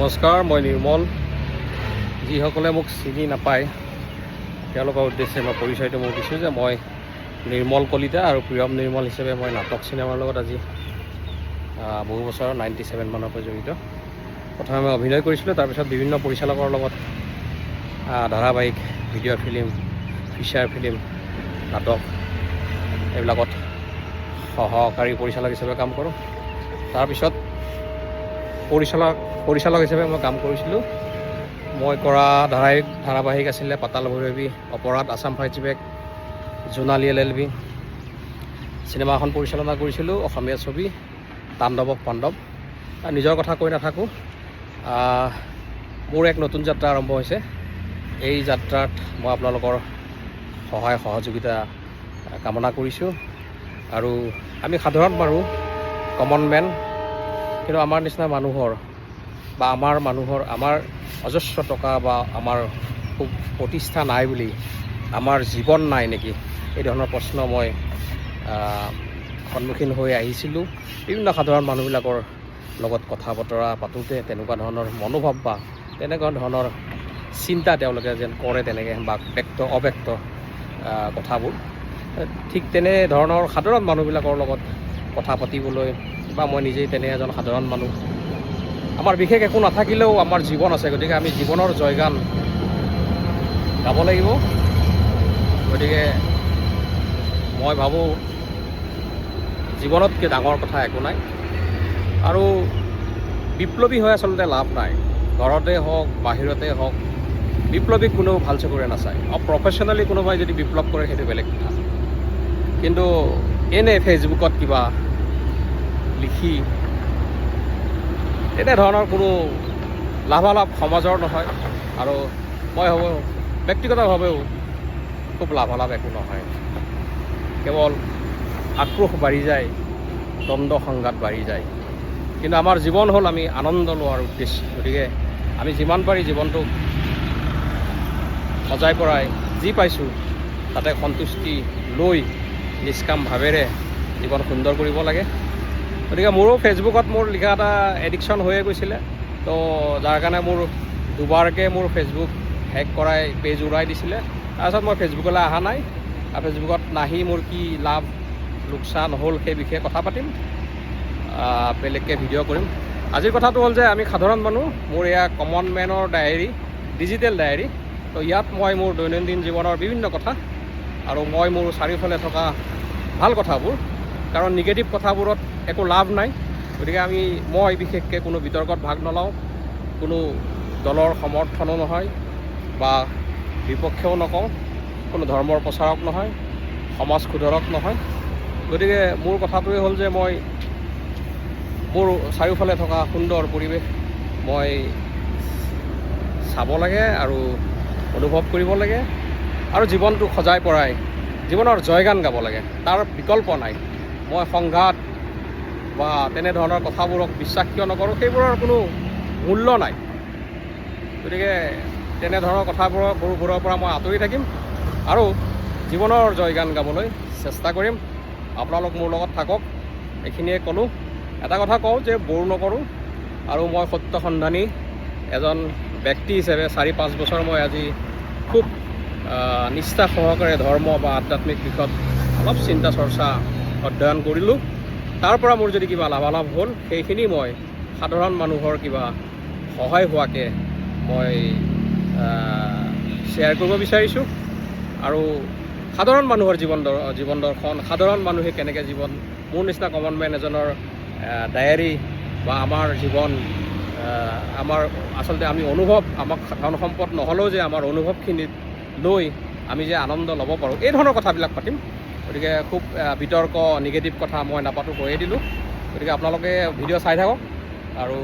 নমস্কাৰ, মই নিৰ্মল। যিসকলে মোক চিনি নাপায় তেওঁলোকৰ উদ্দেশ্যে মই পৰিচয়টো মই দিছোঁ যে মই নিৰ্মল কলিতা আৰু প্ৰিয়ম নিৰ্মল হিচাপে মই নাটক চিনেমাৰ লগত আজি বহু বছৰ 97 মানৰ পৰা জড়িত। প্ৰথমে মই অভিনয় কৰিছিলোঁ, তাৰপিছত বিভিন্ন পৰিচালকৰ লগত ধাৰাবাহিক, ভিডিঅ' ফিল্ম, ফিচাৰ ফিল্ম, নাটক এইবিলাকত সহকাৰী পৰিচালক হিচাপে কাম কৰোঁ। তাৰপিছত পৰিচালক হিচাপে মই কাম কৰিছিলোঁ। মই কৰা ধাৰাবাহিক আছিলে Patal Bhairavi, Aparadh, Assam fights back, Jonali LLB। Cinema এখন পৰিচালনা কৰিছিলোঁ, অসমীয়া ছবি তাণ্ডৱক পাণ্ডৱ। নিজৰ কথা কৈ নাথাকোঁ, মোৰ এক নতুন যাত্ৰা আৰম্ভ হৈছে। এই যাত্ৰাত মই আপোনালোকৰ সহায় সহযোগিতা কামনা কৰিছোঁ। আৰু আমি সাধাৰণ মানুহ, কমন মেন, কিন্তু আমাৰ নিচিনা মানুহৰ বা আমাৰ অজস্ৰ টকা বা আমাৰ খুব প্ৰতিষ্ঠা নাই বুলি আমাৰ জীৱন নাই নেকি, এই ধৰণৰ প্ৰশ্ন মই সন্মুখীন হৈ আহিছিলোঁ। বিভিন্ন সাধাৰণ মানুহবিলাকৰ লগত কথা বতৰা পাতোঁতে তেনেকুৱা ধৰণৰ মনোভাৱ বা তেনেকুৱা ধৰণৰ চিন্তা তেওঁলোকে যেন কৰে, তেনেকৈ বা অব্যক্ত কথাবোৰ, ঠিক তেনেধৰণৰ সাধাৰণ মানুহবিলাকৰ লগত কথা পাতিবলৈ বা মই নিজেই তেনে এজন সাধাৰণ মানুহ। আমাৰ বিশেষ একো নাথাকিলেও আমাৰ জীৱন আছে, গতিকে আমি জীৱনৰ জয়গান গাব লাগিব। গতিকে মই ভাবোঁ জীৱনতকৈ ডাঙৰ কথা একো নাই। আৰু বিপ্লৱী হৈ আচলতে লাভ নাই। ঘৰতে হওক বাহিৰতে হওক বিপ্লৱীক কোনেও ভাল চকুৰে নাচায়। প্ৰফেশ্যনেলি কোনোবাই যদি বিপ্লৱ কৰে সেইটো বেলেগ কথা, কিন্তু এনে ফেচবুকত কিবা লিখি তেনেধৰণৰ কোনো লাভালাভ সমাজৰ নহয়। আৰু মই ভাবোঁ ব্যক্তিগতভাৱেও খুব লাভালাভ একো নহয়। কেৱল আক্ৰোশ বাঢ়ি যায়, দ্বন্দ্ব সংঘাত বাঢ়ি যায়। কিন্তু আমাৰ জীৱন হ'ল আমি আনন্দ লোৱাৰ উদ্দেশ্য। গতিকে আমি যিমান পাৰি জীৱনটোক সজাই পৰাই যি পাইছোঁ তাতে সন্তুষ্টি লৈ নিষ্কাম ভাৱেৰে জীৱন সুন্দৰ কৰিব লাগে। গতিকে মোৰো ফেচবুকত মোৰ লিখা এটা এডিকশ্যন হৈয়ে গৈছিলে, তো যাৰ কাৰণে মোৰ দুবাৰকৈ মোৰ ফেচবুক হেক কৰাই পেজ উৰাই দিছিলে। তাৰপিছত মই ফেচবুকলৈ অহা নাই। আৰু ফেচবুকত নাহি মোৰ কি লাভ লোকচান হ'ল সেই বিষয়ে কথা পাতিম, বেলেগকৈ ভিডিঅ' কৰিম। আজিৰ কথাটো হ'ল যে আমি সাধাৰণ মানুহ, মোৰ এয়া কমন মেনৰ ডায়েৰী, ডিজিটেল ডায়েৰী। তো ইয়াত মই মোৰ দৈনন্দিন জীৱনৰ বিভিন্ন কথা আৰু মই মোৰ চাৰিওফালে থকা ভাল কথাবোৰ, কাৰণ নিগেটিভ কথাবোৰত একো লাভ নাই। গতিকে মই বিশেষকৈ কোনো বিতৰ্কত ভাগ নলওঁ, কোনো দলৰ সমৰ্থনো নহয় বা বিপক্ষেও নকওঁ, কোনো ধৰ্মৰ প্ৰচাৰক নহয়, সমাজ সুধাৰক নহয়। গতিকে মোৰ কথাটোৱে হ'ল যে মই মোৰ চাৰিওফালে থকা সুন্দৰ পৰিৱেশ মই চাব লাগে আৰু অনুভৱ কৰিব লাগে, আৰু জীৱনটো সজাই পৰাই জীৱনৰ জয়গান গাব লাগে। তাৰ বিকল্প নাই। মই সংঘাত বা তেনেধৰণৰ কথাবোৰক বিশ্বাস কিয় নকৰোঁ, সেইবোৰৰ কোনো মূল্য নাই। গতিকে তেনেধৰণৰ কথাবোৰৰ পৰা মই আঁতৰি থাকিম আৰু জীৱনৰ জয়গান গাবলৈ চেষ্টা কৰিম। আপোনালোক মোৰ লগত থাকক, এইখিনিয়ে ক'লোঁ। এটা কথা কওঁ যে ব'ৰ নকৰোঁ, আৰু মই সত্য সন্ধানী এজন ব্যক্তি হিচাপে 4-5 বছৰ মই আজি খুব নিষ্ঠা সহকাৰে ধৰ্ম বা আধ্যাত্মিক দিশত অলপ চিন্তা চৰ্চা অধ্যয়ন কৰিলোঁ। তাৰ পৰা মোৰ যদি কিবা লাভালাভ হ'ল, সেইখিনি মই সাধাৰণ মানুহৰ কিবা সহায় হোৱাকৈ মই শ্বেয়াৰ কৰিব বিচাৰিছোঁ। আৰু সাধাৰণ মানুহৰ জীৱন দৰ্শন, সাধাৰণ মানুহে কেনেকৈ মোৰ নিচিনা কমন মেন এজনৰ ডায়েৰী বা আমাৰ জীৱন, আমাৰ আচলতে আমি অনুভৱ, আমাক ধন সম্পদ নহ'লেও যে আমাৰ অনুভৱখিনিত লৈ আমি যে আনন্দ ল'ব পাৰোঁ, এই ধৰণৰ কথাবিলাক পাতিম। গতিকে খুব বিতৰ্ক নিগেটিভ কথা মই নাপাতোঁ, কৈয়ে দিলোঁ। গতিকে আপোনালোকে ভিডিঅ' চাই থাকক। আৰু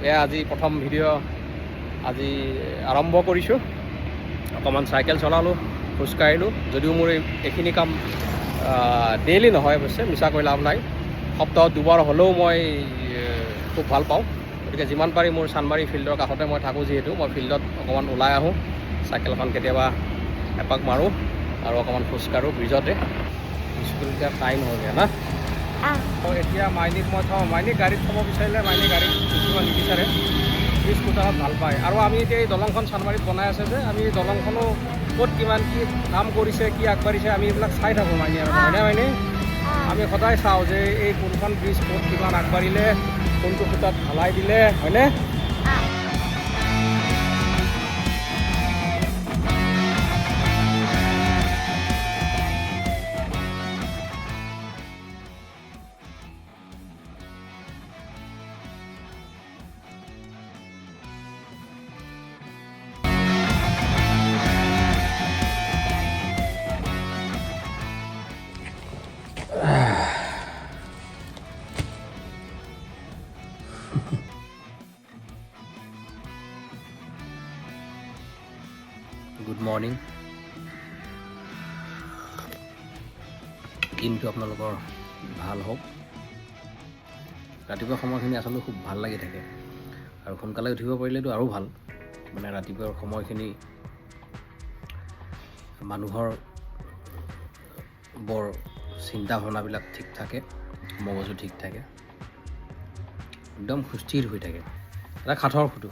এয়া আজি প্ৰথম ভিডিঅ' আজি আৰম্ভ কৰিছোঁ। অকণমান চাইকেল চলালোঁ, খোজকাঢ়িলোঁ। যদিও মোৰ এইখিনি কাম ডেইলি নহয়, অৱশ্যে মিছা কৈ লাভ নাই, সপ্তাহত 2 বাৰ হ'লেও মই খুব ভাল পাওঁ। গতিকে যিমান পাৰি মোৰ চানমাৰী ফিল্ডৰ কাষতে মই থাকোঁ, যিহেতু মই ফিল্ডত অকণমান ওলাই আহোঁ, চাইকেলখন কেতিয়াবা এপাক মাৰোঁ আৰু অকণমান খোজকাঢ়োঁ ব্ৰিজতে। স্কুল এতিয়া টাইম হ'লগৈ না। এতিয়া মাইনীক মই থওঁ, মাইনীক গাড়ীত থ'ব বিচাৰিলে মাইনী গাড়ীত উঠিব নিবিচাৰে। ব্ৰিজ ফুটাত ভাল পায়। আৰু আমি এতিয়া এই দলংখন চানমাৰীত বনাই আছে যে, আমি এই দলংখনো ক'ত কিমান কি কাম কৰিছে, কি আগবাঢ়িছে, আমি এইবিলাক চাই থাকোঁ মানে আৰু হয়নে হয়নে? আমি সদায় চাওঁ যে এই কোনখন ব্ৰিজ ক'ত কিমান আগবাঢ়িলে, কোনটো ফুটাত ঢালাই দিলে, হয়নে? Good morning. দিনটো আপোনালোকৰ ভাল হওক। ৰাতিপুৱা সময়খিনি আচলতে খুব ভাল লাগি থাকে, আৰু সোনকালে উঠিব পাৰিলেতো আৰু ভাল। মানে ৰাতিপুৱাৰ সময়খিনি মানুহৰ বৰ চিন্তা ভাৱনাবিলাক ঠিক থাকে, মগজু ঠিক থাকে, একদম সুস্থিৰ হৈ থাকে। এটা সাঁথৰ ফটো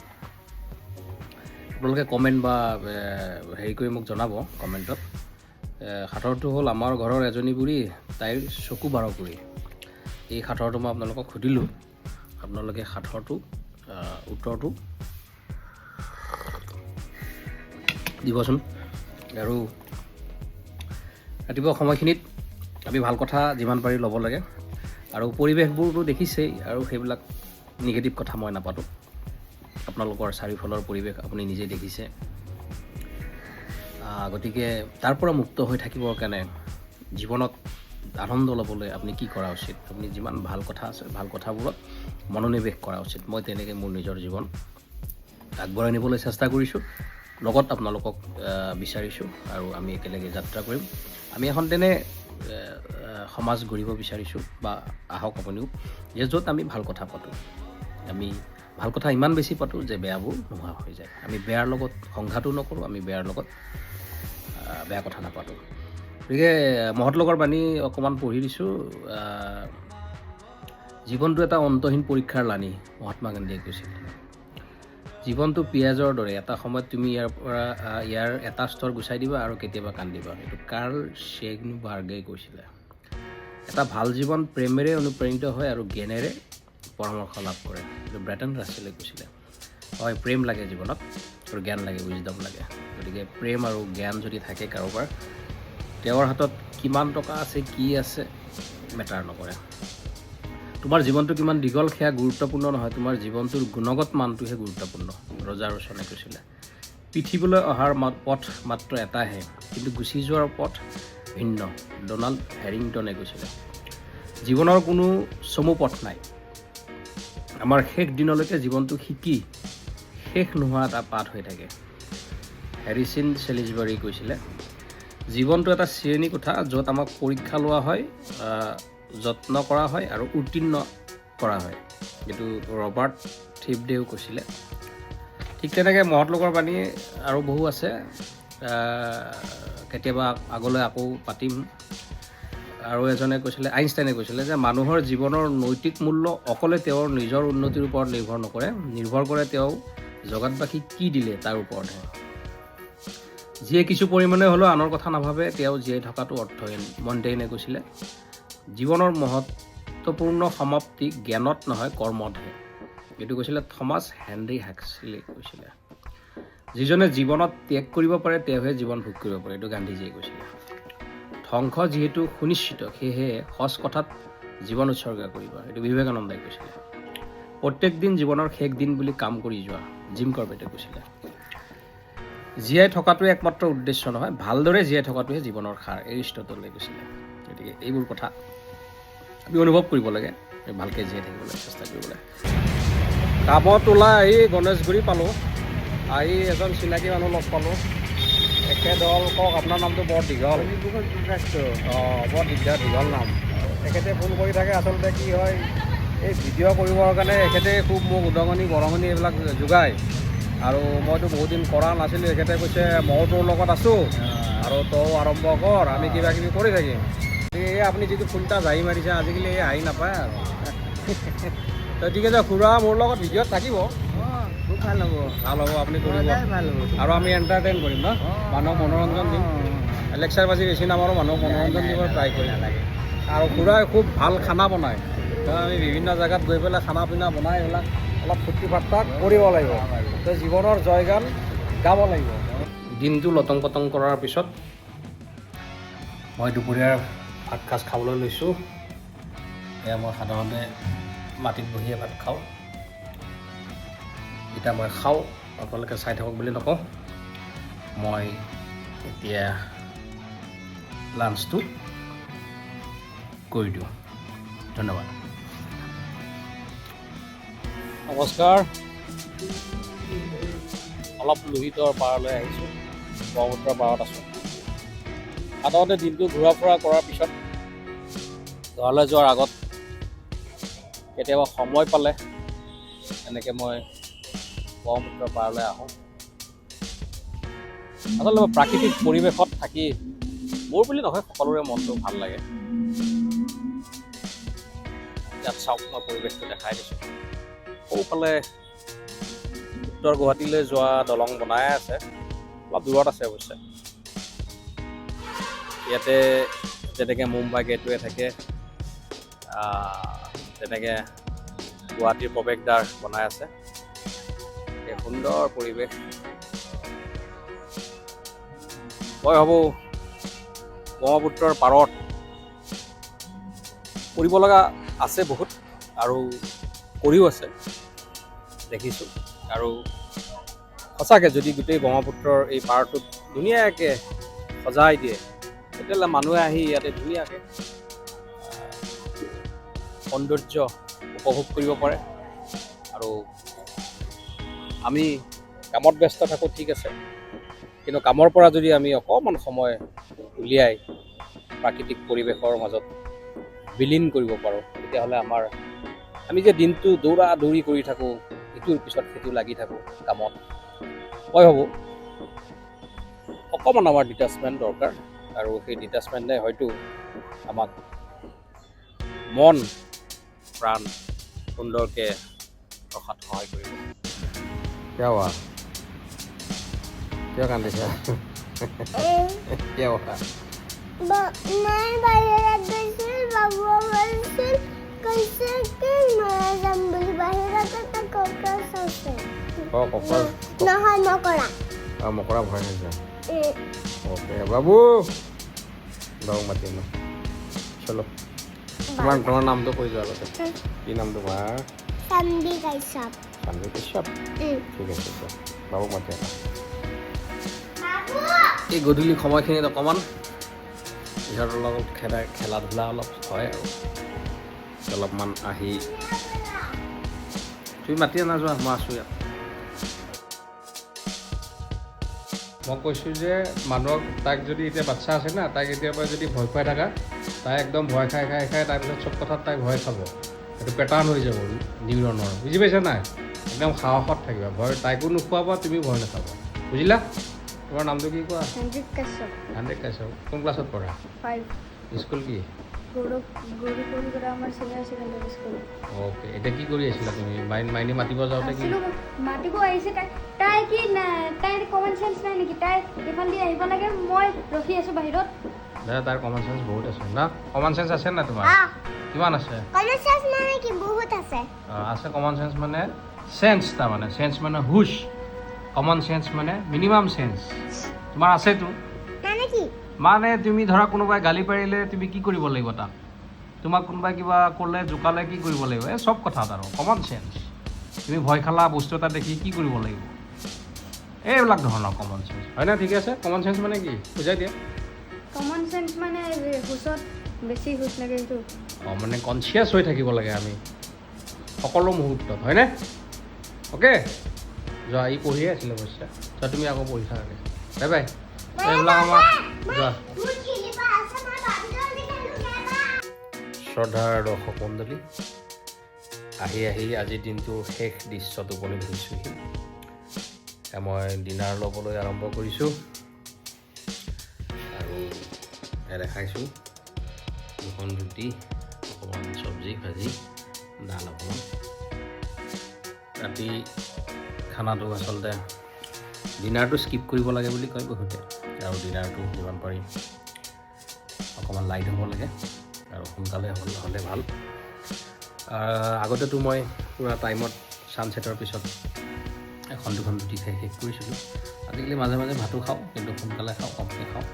আপোনালোকে কমেণ্ট বা হেৰি কৰি মোক জনাব কমেণ্টত। সাঁথৰটো হ'ল আমাৰ ঘৰৰ এজনী বুঢ়ী, তাইৰ চকু 12 কুৰি। এই সাঁথৰটো মই আপোনালোকক সুধিলোঁ, আপোনালোকে সাঁথৰটো উত্তৰটো দিবচোন। আৰু ৰাতিপুৱা সময়খিনিত আমি ভাল কথা যিমান পাৰি ল'ব লাগে। আৰু পৰিৱেশবোৰতো দেখিছেই, আৰু সেইবিলাক নিগেটিভ কথা মই নাপাতোঁ। আপোনালোকৰ চাৰিওফালৰ পৰিৱেশ আপুনি নিজে দেখিছে। গতিকে তাৰ পৰা মুক্ত হৈ থাকিবৰ কাৰণে জীৱনত আনন্দ ল'বলৈ আপুনি কি কৰা উচিত? আপুনি যিমান ভাল কথা আছে, ভাল কথাবোৰত মনোনিৱেশ কৰা উচিত। মই তেনেকৈ মোৰ নিজৰ জীৱন আগবঢ়াই নিবলৈ চেষ্টা কৰিছোঁ, লগত আপোনালোকক বিচাৰিছোঁ, আৰু আমি একেলগে যাত্ৰা কৰিম। আমি এখন তেনে সমাজ গঢ়িব বিচাৰিছোঁ, বা আহক আপুনিও, যে য'ত আমি ভাল কথা পাতোঁ। আমি ভাল কথা ইমান বেছি পাতোঁ যে বেয়াবোৰ নোহোৱা হৈ যায়। আমি বেয়াৰ লগত সংঘাতো নকৰোঁ, আমি বেয়াৰ লগত বেয়া কথা নাপাতোঁ। গতিকে মহৎলোকৰ বাণী অকণমান পঢ়ি দিছোঁ। জীৱনটো এটা অন্তহীন পৰীক্ষাৰ লানি, মহাত্মা গান্ধীয়ে কৈছিল। জীৱনটো পিঁয়াজৰ দৰে, এটা সময়ত তুমি ইয়াৰ এটা স্তৰ গুচাই দিবা আৰু কেতিয়াবা কান্দিবা। এইটো কাৰ্ল ছেগনবাৰ্গে কৈছিলে। এটা ভাল জীৱন প্ৰেমেৰে অনুপ্ৰাণিত হয় আৰু জ্ঞানেৰে পৰামৰ্শ লাভ কৰে। এইটো ব্ৰেটন ৰাছেলে কৈছিলে। হয়, প্ৰেম লাগে জীৱনত, আৰু জ্ঞান লাগে, উইজডম লাগে। গতিকে প্ৰেম আৰু জ্ঞান যদি থাকে কাৰোবাৰ, তেওঁৰ হাতত কিমান টকা আছে, কি আছে, মেটাৰ নকৰে। তোমাৰ জীৱনটো কিমান দীঘল সেয়া গুৰুত্বপূৰ্ণ নহয়, তোমাৰ জীৱনটোৰ গুণগত মানটোহে গুৰুত্বপূৰ্ণ। ৰজা ৰোচনে কৈছিলে। পৃথিৱীলৈ অহাৰ পথ মাত্ৰ এটাহে, কিন্তু গুচি যোৱাৰ পথ ভিন্ন। ডনাল্ড হেৰিংটনে কৈছিলে। জীৱনৰ কোনো চমু পথ নাই। আমাৰ শেষ দিনলৈকে জীৱনটো শিকি শেষ নোহোৱা এটা পাঠ হৈ থাকে। হেৰিচিন চেলিজবাৰী কৈছিলে। জীৱনটো এটা শ্ৰেণী কোঠা, য'ত আমাক পৰীক্ষা লোৱা হয়, যত্ন কৰা হয় আৰু উত্তীৰ্ণ কৰা হয়। এইটো ৰবাৰ্ট থিবডেও কৈছিলে। ঠিক তেনেকৈ মহৎলোকৰ বাণী আৰু বহু আছে, কেতিয়াবা আগলৈ আকৌ পাতিম। আৰু এজনে কৈছিলে, আইনষ্টাইনে কৈছিলে যে মানুহৰ জীৱনৰ নৈতিক মূল্য অকলে তেওঁৰ নিজৰ উন্নতিৰ ওপৰত নিৰ্ভৰ নকৰে, নিৰ্ভৰ কৰে তেওঁ জগতবাসীক কি দিলে তাৰ ওপৰতহে। যিয়ে কিছু পৰিমাণে হ'লেও আনৰ কথা নাভাবে, তেওঁ জীয়াই থকাটো অৰ্থহীন। মণ্টেইনে কৈছিলে। জীৱনৰ মহত্বপূৰ্ণ সমাপ্তি জ্ঞানত নহয়, কৰ্মতহে। এইটো কৈছিলে থমাছ হেনৰী হাক্সলে কৈছিলে। যিজনে জীৱনত ত্যাগ কৰিব পাৰে, তেওঁহে জীৱন ভোগ কৰিব পাৰে। এইটো গান্ধীজীয়ে কৈছিলে। ধ্বংস যিহেতু সুনিশ্চিত, সেয়েহে সঁচ কথাত জীৱন উৎসৰ্গা কৰিবা। এইটো বিবেকানন্দই কৈছিলে। প্ৰত্যেক দিন জীৱনৰ শেষ দিন বুলি কাম কৰি যোৱা। জিম কৰবেটে কৈছিলে। জীয়াই থকাটোৱে একমাত্ৰ উদ্দেশ্য নহয়, ভালদৰে জীয়াই থকাটোহে জীৱনৰ সাৰ। এৰিষ্টটলে কৈছিলে। গতিকে এইবোৰ কথা আমি অনুভৱ কৰিব লাগে, ভালকৈ জীয়াই থাকিবলৈ চেষ্টা কৰিব লাগে। কামত ওলাই আহি গণেশগুৰি পালোঁ। আহি এজন চিনাকি মানুহ লগ পালোঁ। তেখেত হ'ল, কওক আপোনাৰ নামটো বৰ দীঘল। বৰ দীঘল নাম। তেখেতে ফোন কৰি থাকে। আচলতে কি হয়, এই ভিডিঅ' কৰিবৰ কাৰণে এখেতে খুব মোক উদঙনি বৰঙনি এইবিলাক যোগায়। আৰু মইতো বহুত দিন কৰা নাছিলোঁ। এখেতে কৈছে ময়ো তোৰ লগত আছোঁ, আৰু তইও আৰম্ভ কৰ, আমি কিবা কিবি কৰি থাকিম। এই আপুনি যিটো ফুলটা জাৰি মাৰিছে, আজিকালি এই হাঁহি নাপায় আৰু। ঠিক আছে খুৰা, মোৰ লগত ভিডিঅ'ত থাকিব। খুব ভাল হ'ব আপুনি কৰিব সদায় ভাল হ'ব আৰু আমি এণ্টাৰটেইন কৰিম ন মানুহক মনোৰঞ্জন দিম লেকচাৰ বাজি বেছি নামাৰো মানুহক মনোৰঞ্জন দিব ট্ৰাই কৰিম নালাগে আৰু খুৰাই খুব ভাল খানা বনায় আমি বিভিন্ন জেগাত গৈ পেলাই খানা পিনা বনাই এইবিলাক অলপ ফূৰ্তি ফাৰ্তা কৰিব লাগিব তো জীৱনৰ জয়গান গাব লাগিব দিনটো লটং পটং কৰাৰ পিছত মই দুপৰীয়াৰ ভাত সাঁজ খাবলৈ লৈছোঁ এয়া মই সাধাৰণতে মাটিত বহিয়ে ভাত খাওঁ এতিয়া মই খাওঁ আপোনালোকে চাই থাকক বুলি নকওঁ মই এতিয়া লাঞ্চটো কৰি দিওঁ ধন্যবাদ নমস্কাৰ অলপ লোহিতৰ পাৰলৈ আহিছোঁ ব্ৰহ্মপুত্ৰৰ পাৰত আছোঁ সাধাৰণতে দিনটো ঘূৰা ফুৰা কৰাৰ পিছত ঘৰলৈ যোৱাৰ আগত কেতিয়াবা সময় পালে এনেকৈ মই ব্ৰহ্মপুত্ৰৰ পাৰলৈ আহোঁ আচলতে মই প্ৰাকৃতিক পৰিৱেশত থাকি মোৰ বুলি নহয় সকলোৰে মনটো ভাল লাগে ইয়াত চাওক মই পৰিৱেশটো দেখাই দিছোঁ সৌফালে উত্তৰ গুৱাহাটীলৈ যোৱা দলং বনাই আছে অলপ দূৰত আছে অৱশ্যে ইয়াতে যেনেকৈ মুম্বাই গেটৱে থাকে তেনেকৈ গুৱাহাটীৰ প্ৰৱেশদ্বাৰ বনাই আছে এই সুন্দৰ পৰিৱেশ মই ভাবোঁ ব্ৰহ্মপুত্ৰৰ পাৰত কৰিব লগা আছে বহুত আৰু কৰিও আছে দেখিছোঁ আৰু সঁচাকৈ যদি গোটেই ব্ৰহ্মপুত্ৰৰ এই পাৰটোত ধুনীয়াকৈ সজাই দিয়ে তেতিয়াহ'লে মানুহে আহি ইয়াতে ধুনীয়াকৈ সৌন্দৰ্য উপভোগ কৰিব পাৰে আৰু আমি কামত ব্যস্ত থাকোঁ ঠিক আছে কিন্তু কামৰ পৰা যদি আমি অকণমান সময় উলিয়াই প্ৰাকৃতিক পৰিৱেশৰ মাজত বিলীন কৰিব পাৰোঁ তেতিয়াহ'লে আমি যে দিনটো দৌৰা দৌৰি কৰি থাকোঁ ইটোৰ পিছত সিটো লাগি থাকোঁ কামত মই ভাবোঁ অকণমান আমাৰ ডিটাচমেণ্ট দৰকাৰ আৰু সেই ডিটাচমেণ্টে হয়তো আমাক মন প্ৰাণ সুন্দৰকৈ ৰখাত সহায় কৰিব কিয় কান্দিছা কিয় মই বাহিৰত গৈছিল বাবুৱে কৈছিল কৈছে কি মই যাম বুলি বাহিৰত এটা কক্ৰচ আছে নহয় মকৰা মকৰা ভয় খাইছা অ'কে বাবু লগ মাতিম চলো তোমাৰ নামটো কৈ যোৱা আগতে কি নাম তোমাৰ চান্দি কাশ্যপ চান্দি কাশ্যপ ঠিক আছে বাবুক মাতি এই গধূলি সময়খিনিত অকণমান ইহঁতৰ লগত খেলা ধূলা অলপ হয় আৰু অলপমান আহি তুমি মাতি নাযোৱা মই আছোঁ ইয়াত মই কৈছোঁ যে মানুহক তাইক যদি এতিয়া বাচ্ছা আছে না তাইক এতিয়াৰ পৰা যদি ভয় খুৱাই থাকা তাই একদম ভয় খাই তাৰপিছত চব কথাত তাই ভয় খাব সেইটো পেটাৰ্ণ হৈ যাব নিউৰনৰ বুজি পাইছা নাই একদম সাহসত থাকিবা ভয় তাইকো নোখোৱাবা তুমিও ভয় নাখাবা বুজিলা তোমাৰ নামটো কি কোৱা হাণ্ড্ৰেড কাশ্যপ কোন ক্লাছত পঢ়া স্কুল কি অ'কে এতিয়া কি কৰি আছিলা তুমি মাইনী মাতিব যাওঁতে কি মাতিব আহিছে তাই কি তাইৰ কমন চেঞ্চ নাই নেকি তাই এইফালে আহিব লাগে মই ৰখি আছোঁ বাহিৰত দাদা তাৰ কমন চেঞ্চ বহুত আছে না কমন চেঞ্চ আছে না তোমাৰ কিমান আছে কমন চেঞ্চ মানে কি বহুত আছে আছে কমন চেঞ্চ মানে চেঞ্চ তাৰমানে চেঞ্চ মানে হুছ কমন চেঞ্চ মানে মিনিমাম চেঞ্চ তোমাৰ আছেতো মানে কি মানে তুমি ধৰা কোনোবাই গালি পাৰিলে তুমি কি কৰিব লাগিব তাক তোমাক কোনোবাই কিবা ক'লে জোকালে কি কৰিব লাগিব এই চব কথাত আৰু কমন চেঞ্চ তুমি ভয় খালা বস্তু এটা দেখি কি কৰিব লাগিব এইবিলাক ধৰণৰ কমন চেঞ্চ হয়নে ঠিক আছে কমন চেঞ্চ মানে কি বুজাই দিয়া কমন চেঞ্চ মানে হুচত বেছি হুচ লাগে সেইটো মানে কনচিয়াছ হৈ থাকিব লাগে আমি সকলো মুহূৰ্তত হয়নে অ'কে যোৱা ই পঢ়িয়ে আছিলে অৱশ্যে যোৱা তুমি আকৌ পঢ়ি থাকাকে বাই বাই এইবিলাক আমাৰ যোৱা শ্ৰদ্ধাৰ দৰ্শক মণ্ডলী আহি আজিৰ দিনটোৰ শেষ দৃশ্যত উপনীত হৈছোঁহি মই ডিনাৰ ল'বলৈ আৰম্ভ কৰিছোঁ আৰু দেখাইছোঁ দুখন ৰুটি অকণমান চব্জি ভাজি ডাল অকণমান ৰাতি খানাটো আচলতে ডিনাৰটো স্কিপ কৰিব লাগে বুলি কয় বহুতে, আৰু ডিনাৰটো যিমান পাৰি অকণমান লাইট হ'ব লাগে আৰু সোনকালে হ'লে ভাল। আগতেতো মই পূৰা টাইমত ছানছেটৰ পিছত এখন দুখন ৰুটি খাই শেষ কৰিছিলোঁ। আজিকালি মাজে মাজে ভাতো খাওঁ, কিন্তু সোনকালে খাওঁ, কমকৈ খাওঁ।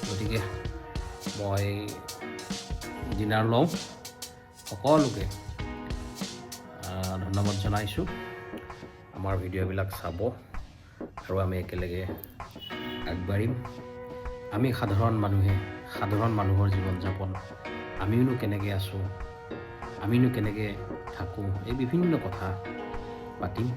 গতিকে মই ডিনাৰ লওঁ। সকলোকে ধন্যবাদ জনাইছোঁ আমাৰ ভিডিঅ'বিলাক চাব, আৰু আমি একেলগে আগবাঢ়িম। আমি সাধাৰণ মানুহৰ জীৱন যাপন, আমিনো কেনেকৈ আছোঁ, আমিনো কেনেকৈ থাকোঁ, এই বিভিন্ন কথা পাতিম।